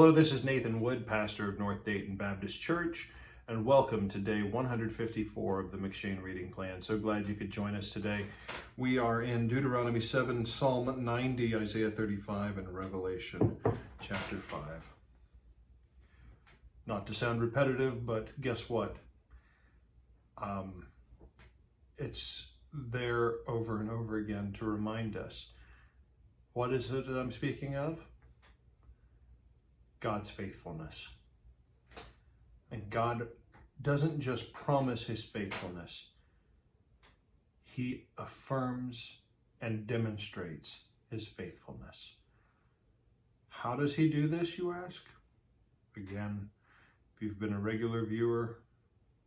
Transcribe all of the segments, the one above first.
Hello, this is Nathan Wood, pastor of North Dayton Baptist Church, and welcome to day 154 of the McShane Reading Plan. So glad you could join us today. We are in Deuteronomy 7, Psalm 90, Isaiah 35, and Revelation chapter 5. Not to sound repetitive, but guess what? It's there over and over again to remind us. What is it that I'm speaking of? God's faithfulness. And God doesn't just promise his faithfulness. He affirms and demonstrates his faithfulness. How does he do this, you ask? Again, if you've been a regular viewer,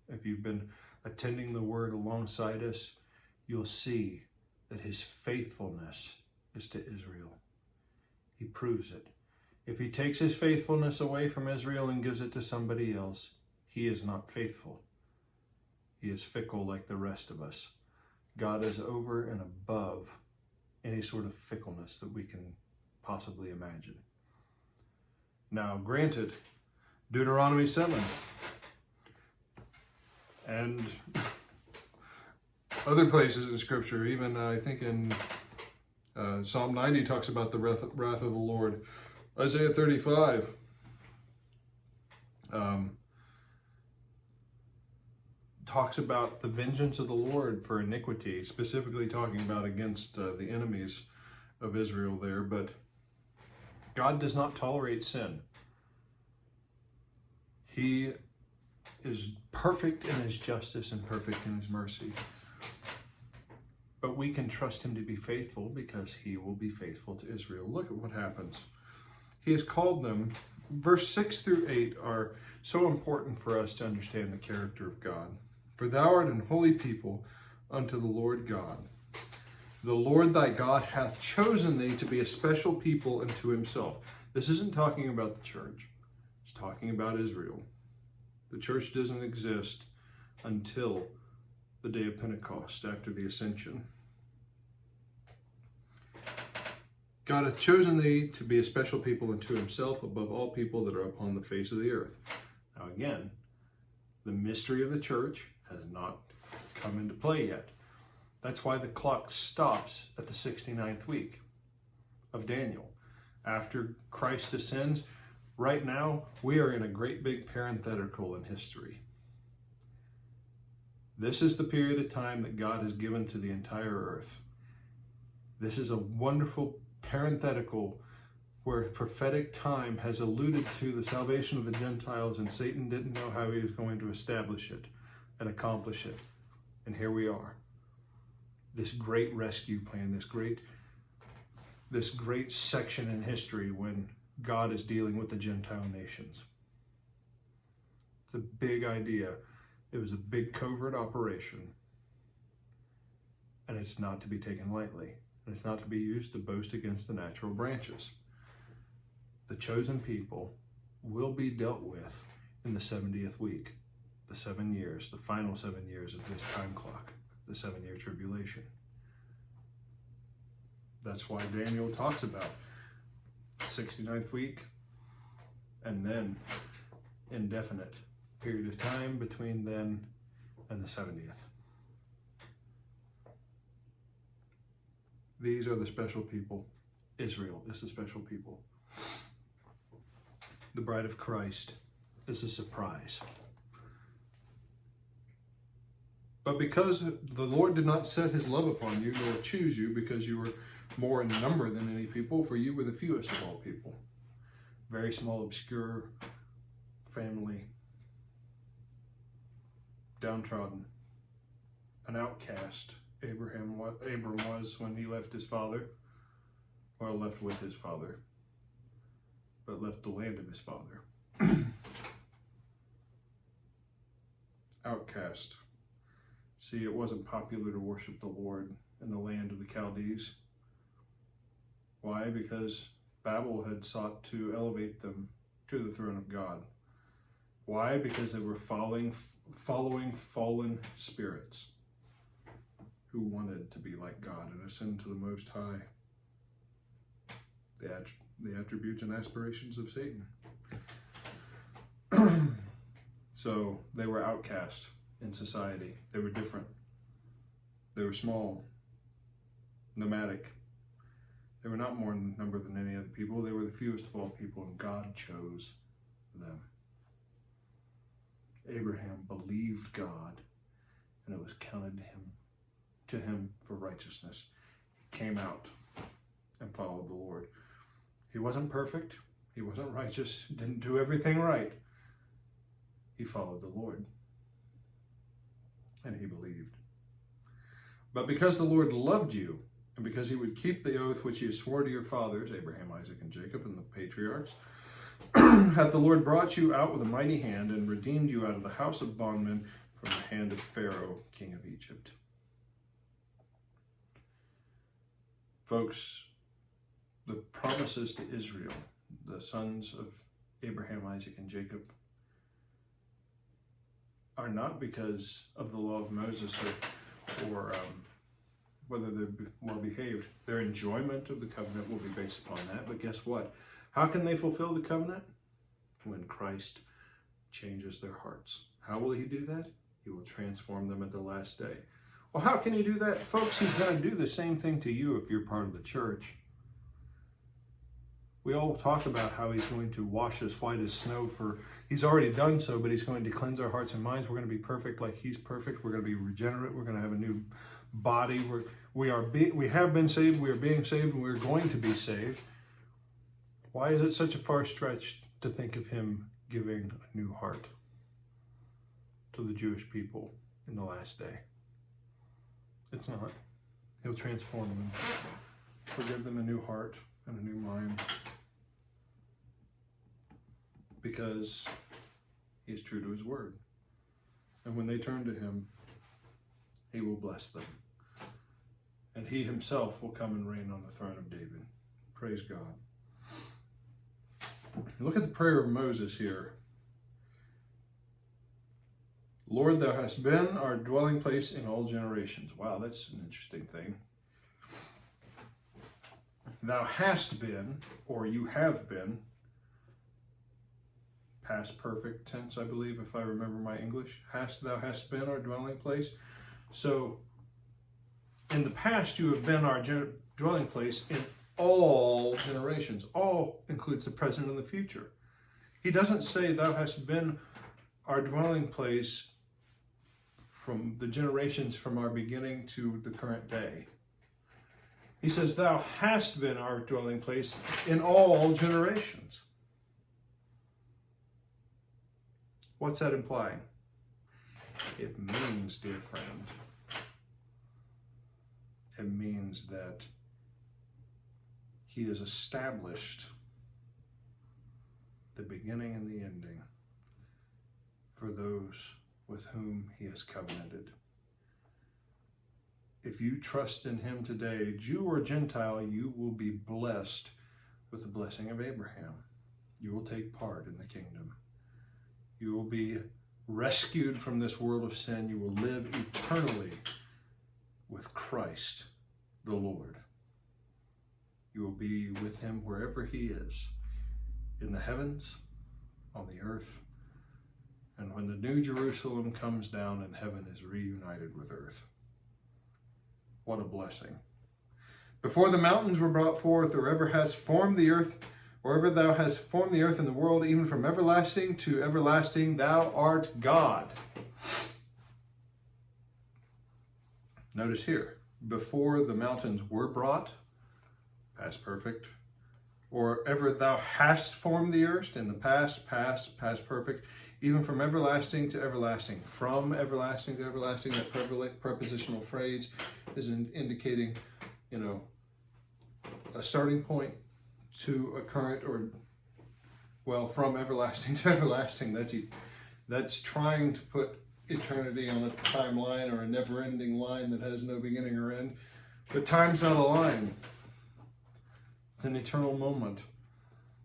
if you've been attending the word alongside us, you'll see that his faithfulness is to Israel. He proves it. If he takes his faithfulness away from Israel and gives it to somebody else, he is not faithful. He is fickle like the rest of us. God is over and above any sort of fickleness that we can possibly imagine. Now, granted, Deuteronomy 7 and other places in Scripture, even I think in Psalm 90 talks about the wrath of the Lord. Isaiah 35 talks about the vengeance of the Lord for iniquity, specifically talking about against the enemies of Israel there. But God does not tolerate sin. He is perfect in his justice and perfect in his mercy. But we can trust him to be faithful because he will be faithful to Israel. Look at what happens. He has called them, verse 6 through 8 are so important for us to understand the character of God. For thou art an holy people unto the Lord God. The Lord thy God hath chosen thee to be a special people unto himself. This isn't talking about the church. It's talking about Israel. The church doesn't exist until the day of Pentecost, after the ascension. God hath chosen thee to be a special people unto himself above all people that are upon the face of the earth. Now again, the mystery of the church has not come into play yet. That's why the clock stops at the 69th week of Daniel. After Christ ascends, right now we are in a great big parenthetical in history. This is the period of time that God has given to the entire earth. This is a wonderful parenthetical where prophetic time has alluded to the salvation of the Gentiles, and Satan didn't know how he was going to establish it and accomplish it. And here we are. This great rescue plan, this great section in history when God is dealing with the Gentile nations. It's a big idea. It was a big covert operation, and it's not to be taken lightly. And it's not to be used to boast against the natural branches. The chosen people will be dealt with in the 70th week, the 7 years, the final 7 years of this time clock, the 7-year tribulation. That's why Daniel talks about 69th week and then indefinite period of time between then and the 70th. These are the special people. Israel is the special people. The bride of Christ is a surprise. But because the Lord did not set his love upon you, nor choose you, because you were more in number than any people, for you were the fewest of all people. Very small, obscure family. Downtrodden. An outcast. Abram was when he left his father, or left with his father, but left the land of his father. Outcast. See, it wasn't popular to worship the Lord in the land of the Chaldees. Why? Because Babel had sought to elevate them to the throne of God. Why? Because they were following fallen spirits who wanted to be like God and ascend to the Most High. The attributes and aspirations of Satan. So they were outcast in society. They were different. They were small, nomadic. They were not more in number than any other people. They were the fewest of all people, and God chose them. Abraham believed God, and it was counted to him for righteousness. He came out and followed the Lord. He wasn't perfect. He wasn't righteous. Didn't do everything right. He followed the Lord, and he believed. But because the Lord loved you, and because he would keep the oath which he swore to your fathers, Abraham, Isaac, and Jacob, and the patriarchs, hath the Lord brought you out with a mighty hand, and redeemed you out of the house of bondmen, from the hand of Pharaoh, king of Egypt. Folks, the promises to Israel, the sons of Abraham, Isaac, and Jacob, are not because of the law of Moses or whether they're well behaved. Their enjoyment of the covenant will be based upon that. But guess what? How can they fulfill the covenant? When Christ changes their hearts. How will he do that? He will transform them at the last day. Well, how can he do that? Folks, he's going to do the same thing to you if you're part of the church. We all talk about how he's going to wash us white as snow. He's already done so, but he's going to cleanse our hearts and minds. We're going to be perfect like he's perfect. We're going to be regenerate. We're going to have a new body. We have been saved. We are being saved, and we're going to be saved. Why is it such a far stretch to think of him giving a new heart to the Jewish people in the last day? It's not. He'll transform them, forgive them a new heart and a new mind, because he is true to his word. And when they turn to him, he will bless them. And he himself will come and reign on the throne of David. Praise God. Look at the prayer of Moses here. Lord, thou hast been our dwelling place in all generations. Wow, that's an interesting thing. Thou hast been, or you have been, past perfect tense, I believe, if I remember my English. Thou hast been our dwelling place. So, in the past, you have been our dwelling place in all generations. All includes the present and the future. He doesn't say thou hast been our dwelling place from the generations from our beginning to the current day. He says thou hast been our dwelling place in all generations. What's that implying? It means, dear friend, it means that he has established the beginning and the ending for those with whom he has covenanted. If you trust in him today, Jew or Gentile, you will be blessed with the blessing of Abraham. You will take part in the kingdom. You will be rescued from this world of sin. You will live eternally with Christ the Lord. You will be with him wherever he is, in the heavens, on the earth, and when the new Jerusalem comes down and heaven is reunited with earth. What a blessing. Before the mountains were brought forth, or ever hast formed the earth, or ever thou hast formed the earth and the world, even from everlasting to everlasting, thou art God. Notice here, before the mountains were brought, past perfect, or ever thou hast formed the earth, in the past perfect, even from everlasting to everlasting. From everlasting to everlasting, that prepositional phrase is indicating, a starting point to a current, or, well, from everlasting to everlasting. That's trying to put eternity on a timeline or a never-ending line that has no beginning or end. But time's not a line. It's an eternal moment.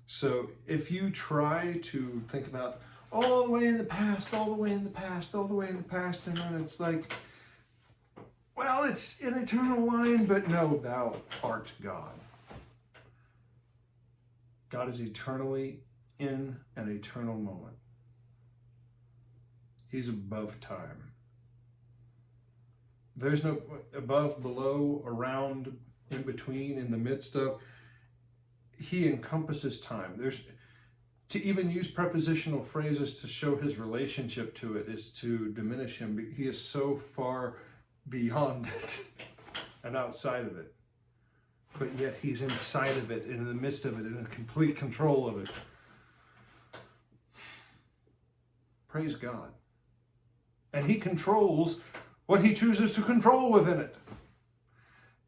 So if you try to think about all the way in the past, all the way in the past, all the way in the past, and then it's like, well, it's an eternal line, but no, thou art God. God is eternally in an eternal moment. He's above time. There's no above, below, around, in between, in the midst of. He encompasses time. To even use prepositional phrases to show his relationship to it is to diminish him. He is so far beyond it and outside of it. But yet he's inside of it, and in the midst of it, and in complete control of it. Praise God. And he controls what he chooses to control within it.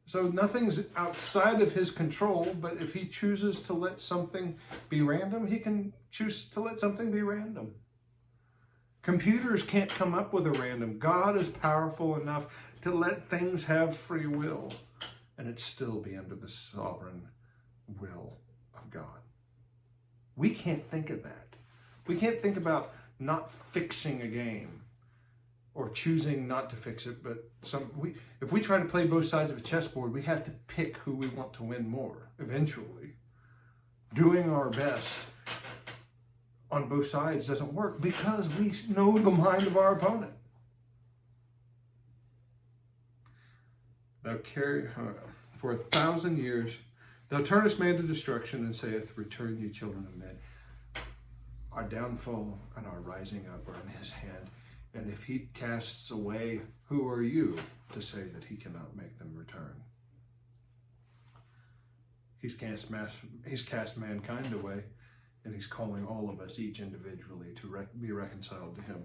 So nothing's outside of his control, but if he chooses to let something be random, he can choose to let something be random. Computers can't come up with a random. God is powerful enough to let things have free will, and it still be under the sovereign will of God. We can't think of that. We can't think about not fixing a game or choosing not to fix it, but if we try to play both sides of a chessboard, we have to pick who we want to win more eventually. Doing our best on both sides doesn't work because we know the mind of our opponent. Thou carry for 1,000 years, thou turnest man to destruction, and saith, Return, ye children of men. Our downfall and our rising up are in his hand. And if he casts away, who are you to say that he cannot make them return? He's cast mankind away, and he's calling all of us, each individually, to be reconciled to him.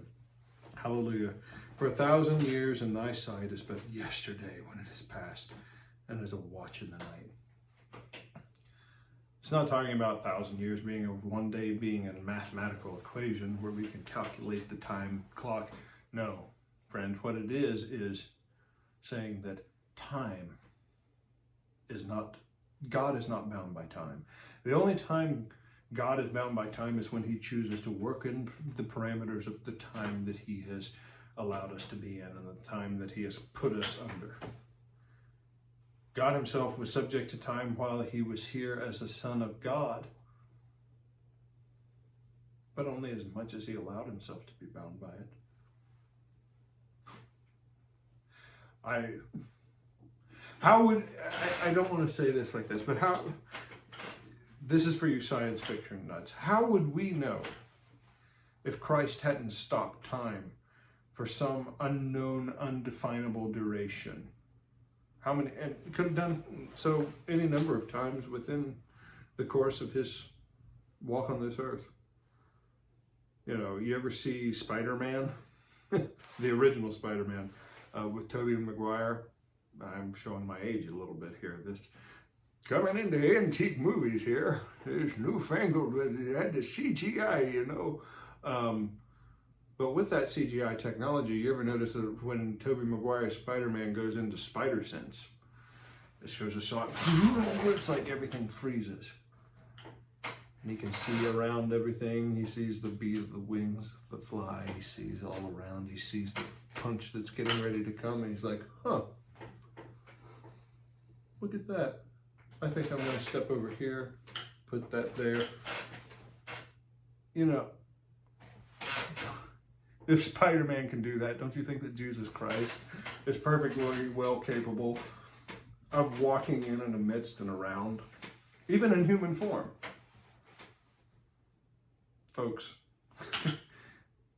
Hallelujah. For 1,000 years in thy sight is but yesterday when it is past, and as a watch in the night. It's not talking about 1,000 years being of one day being a mathematical equation where we can calculate the time clock. No, friend, what it is saying that time is not, God is not bound by time. The only time God is bound by time is when he chooses to work in the parameters of the time that he has allowed us to be in and the time that he has put us under. God himself was subject to time while he was here as the Son of God, but only as much as he allowed himself to be bound by it. I don't want to say this like this, but this is for you science fiction nuts. How would we know if Christ hadn't stopped time for some unknown, undefinable duration? How many, and it could have done so any number of times within the course of his walk on this earth. You know, you ever see Spider-Man? The original Spider-Man with Tobey Maguire. I'm showing my age a little bit here. This coming into antique movies here. It's newfangled, but it had the CGI, you know. But with that CGI technology, you ever notice that when Tobey Maguire's Spider-Man goes into spider sense, it shows a shot, it's like everything freezes. And he can see around everything. He sees the beat of the wings that fly. He sees all around. He sees the punch that's getting ready to come. And he's like, huh, look at that. I think I'm going to step over here, put that there. You know, if Spider-Man can do that, don't you think that Jesus Christ is perfectly well capable of walking in and amidst and around, even in human form? Folks,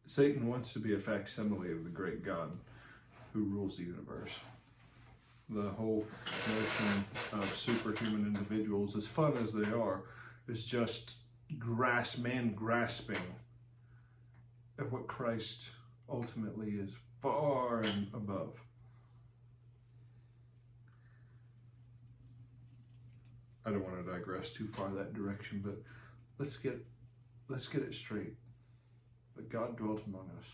Satan wants to be a facsimile of the great God who rules the universe. The whole notion of superhuman individuals, as fun as they are, is just man grasping at what Christ ultimately is far and above. I don't want to digress too far that direction, but let's get it straight. That God dwelt among us.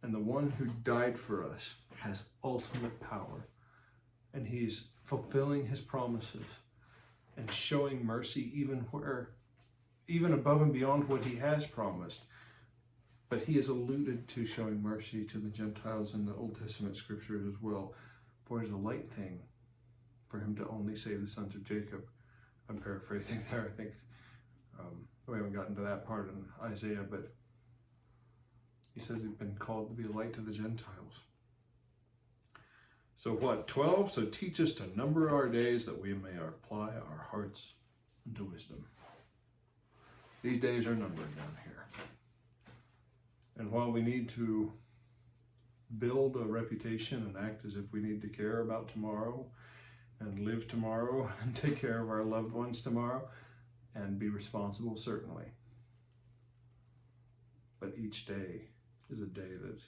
And the one who died for us has ultimate power. And he's fulfilling his promises and showing mercy even above and beyond what he has promised. But he has alluded to showing mercy to the Gentiles in the Old Testament scriptures as well. For it is a light thing for him to only save the sons of Jacob. I'm paraphrasing there, I think. We haven't gotten to that part in Isaiah, but He said he'd been called to be a light to the Gentiles. So what, 12? So teach us to number our days that we may apply our hearts unto wisdom. These days are numbered down here. And while we need to build a reputation and act as if we need to care about tomorrow and live tomorrow and take care of our loved ones tomorrow and be responsible, certainly. But each day is a day that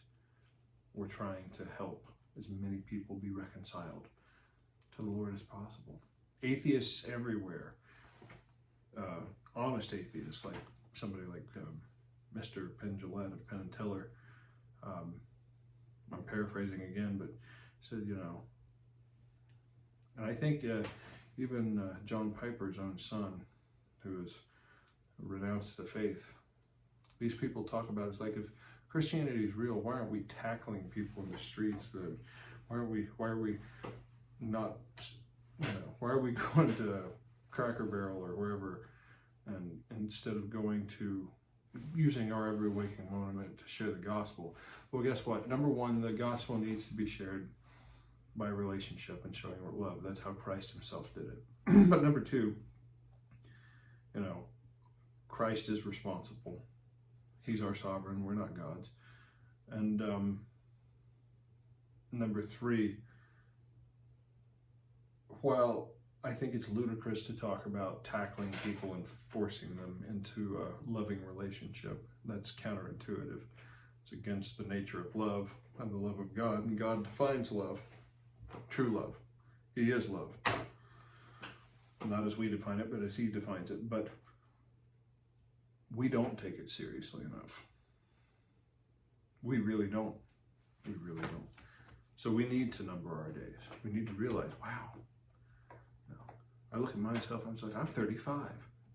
we're trying to help as many people be reconciled to the Lord as possible. Atheists everywhere, honest atheists, like somebody like Mr. Penn Jillette of Penn and Teller, I'm paraphrasing again, but said, and I think even John Piper's own son, who has renounced the faith, these people talk about it's like, if Christianity is real, why aren't we tackling people in the streets? Why are we not, why are we going to Cracker Barrel or wherever, and instead of going to using our every waking moment to share the gospel? Well, guess what? Number one, the gospel needs to be shared by relationship and showing love. That's how Christ himself did it. But number two, Christ is responsible. He's our sovereign. We're not God's. And number three, while I think it's ludicrous to talk about tackling people and forcing them into a loving relationship, that's counterintuitive. It's against the nature of love and the love of God, and God defines love, true love. He is love. Not as we define it, but as he defines it. But we don't take it seriously enough. We really don't. We really don't. So we need to number our days. We need to realize, wow. I look at myself, I'm like, I'm 35.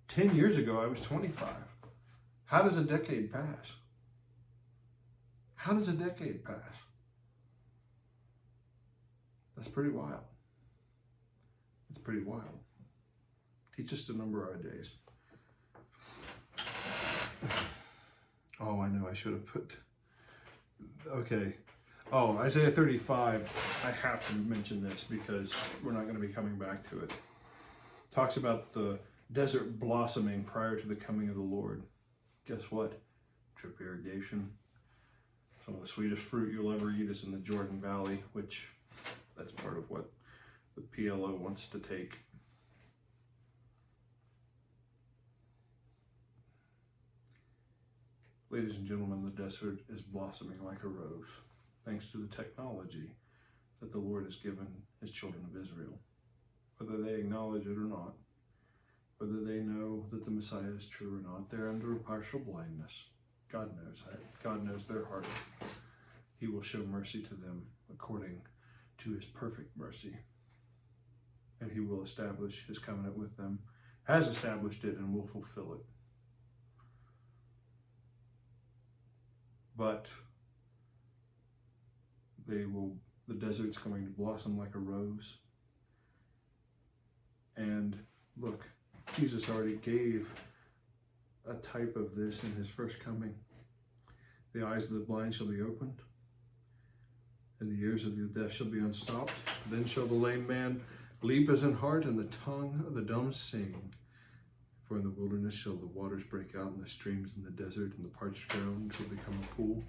10 years ago, I was 25. How does a decade pass? How does a decade pass? That's pretty wild. It's pretty wild. Teach us to number our days. Oh, I know, I should have put, okay. Oh, Isaiah 35, I have to mention this because we're not going to be coming back to it. Talks about the desert blossoming prior to the coming of the Lord. Guess what? Drip irrigation. Some of the sweetest fruit you'll ever eat is in the Jordan Valley, which that's part of what the PLO wants to take. Ladies and gentlemen, the desert is blossoming like a rose, thanks to the technology that the Lord has given his children of Israel. Whether they acknowledge it or not, whether they know that the Messiah is true or not, they're under a partial blindness. God knows that. God knows their heart. He will show mercy to them according to his perfect mercy. And he will establish his covenant with them, has established it, and will fulfill it. But the desert's going to blossom like a rose. And look, Jesus already gave a type of this in his first coming. The eyes of the blind shall be opened, and the ears of the deaf shall be unstopped. Then shall the lame man leap as an hart, and the tongue of the dumb sing. For in the wilderness shall the waters break out, and the streams in the desert, and the parched ground shall become a pool.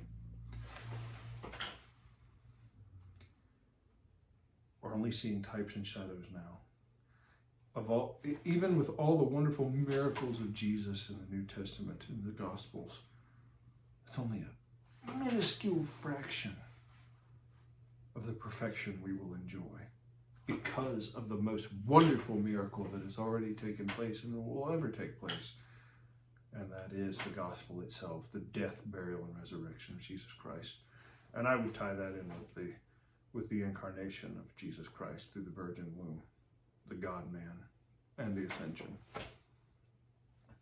We're only seeing types and shadows now. Of all, even with all the wonderful miracles of Jesus in the New Testament, in the Gospels, it's only a minuscule fraction of the perfection we will enjoy because of the most wonderful miracle that has already taken place and will ever take place. And that is the gospel itself, the death, burial, and resurrection of Jesus Christ. And I would tie that in with the incarnation of Jesus Christ through the virgin womb, the God-man, and the ascension.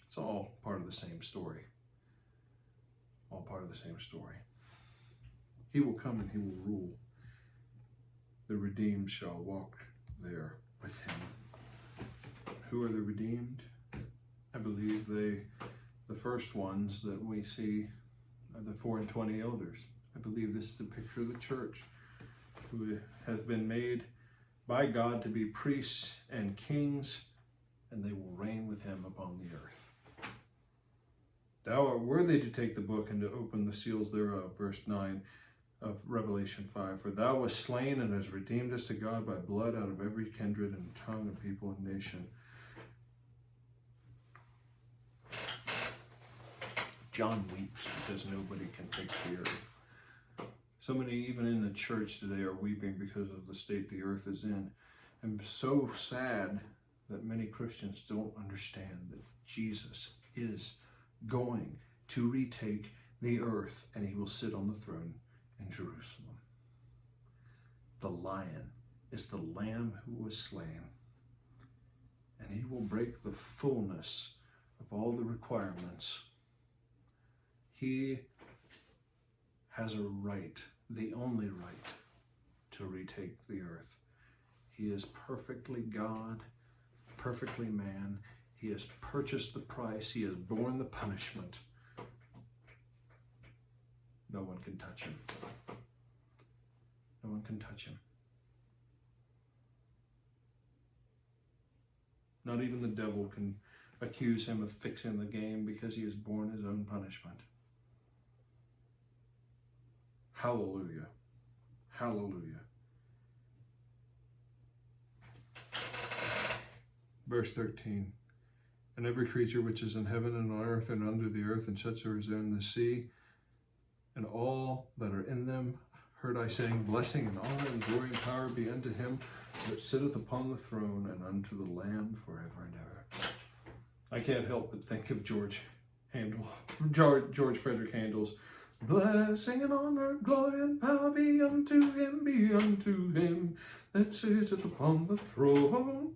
It's all part of the same story. All part of the same story. He will come and he will rule. The redeemed shall walk there with him. Who are the redeemed? I believe the first ones that we see are the 4 and 20 elders. I believe this is a picture of the church, who has been made by God to be priests and kings, and they will reign with him upon the earth. Thou art worthy to take the book and to open the seals thereof. Verse 9 of Revelation 5. For thou wast slain and hast redeemed us to God by blood out of every kindred and tongue and people and nation. John weeps because nobody can take the earth. So many, even in the church today, are weeping because of the state the earth is in. I'm so sad that many Christians don't understand that Jesus is going to retake the earth, and he will sit on the throne in Jerusalem. The lion is the lamb who was slain, and he will break the fullness of all the requirements. He has a right, the only right, to retake the earth. He is perfectly God, perfectly man. He has purchased the price. He has borne the punishment. No one can touch him. No one can touch him. Not even the devil can accuse him of fixing the game, because he has borne his own punishment. Hallelujah. Hallelujah. Verse 13. And every creature which is in heaven and on earth and under the earth and such as are in the sea, and all that are in them, heard I saying, blessing and honor and glory and power be unto him that sitteth upon the throne and unto the Lamb forever and ever. I can't help but think of George Frederick Handel's blessing and honor, glory and power be unto him that sitteth upon the throne.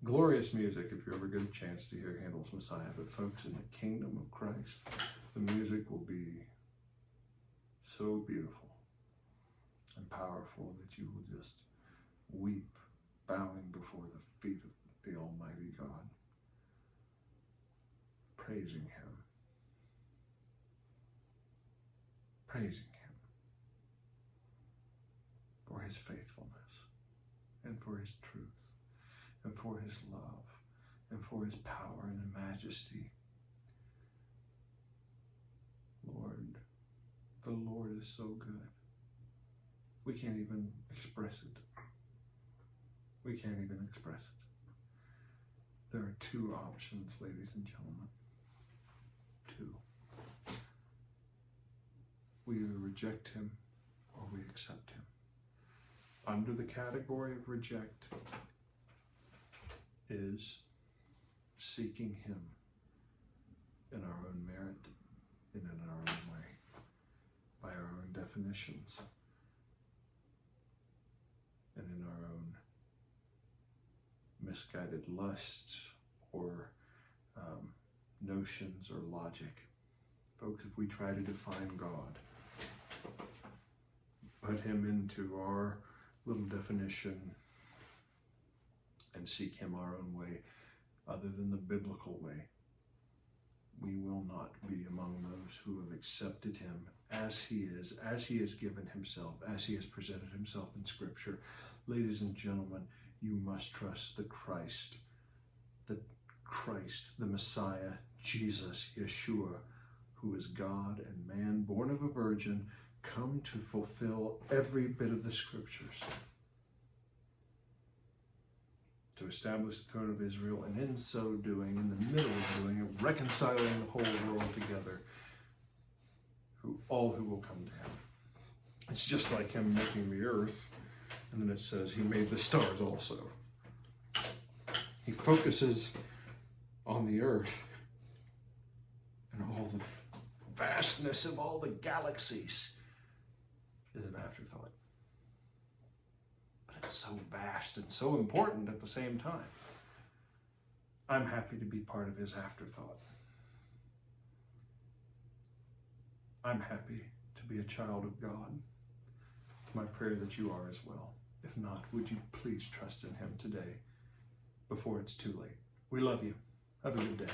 Glorious music if you ever get a chance to hear Handel's Messiah. But folks, in the kingdom of Christ, the music will be so beautiful and powerful that you will just weep, bowing before the feet of the Almighty God, praising him, for his faithfulness and for his truth and for his love and for his power and majesty. Lord, the Lord is so good. We can't even express it. We can't even express it. There are two options, ladies and gentlemen. Two. We either reject him or we accept him. Under the category of reject is seeking him in our own merit and in our own way, by our own definitions and in our own misguided lusts or notions or logic. Folks, if we try to define God, put him into our little definition and seek him our own way, other than the biblical way, we will not be among those who have accepted him as he has given himself, as he has presented himself in Scripture. Ladies and gentlemen, you must trust the Christ, the Messiah, Jesus, Yeshua, who is God and man, born of a virgin, come to fulfill every bit of the Scriptures, to establish the throne of Israel, and in so doing, in the middle of doing it, reconciling the whole world together, all who will come to him. It's just like him making the earth, and then it says he made the stars also. He focuses on the earth and all the vastness of all the galaxies is an afterthought. But it's so vast and so important at the same time. I'm happy to be part of his afterthought. I'm happy to be a child of God. It's my prayer that you are as well. If not, would you please trust in him today before it's too late. We love you. Have a good day.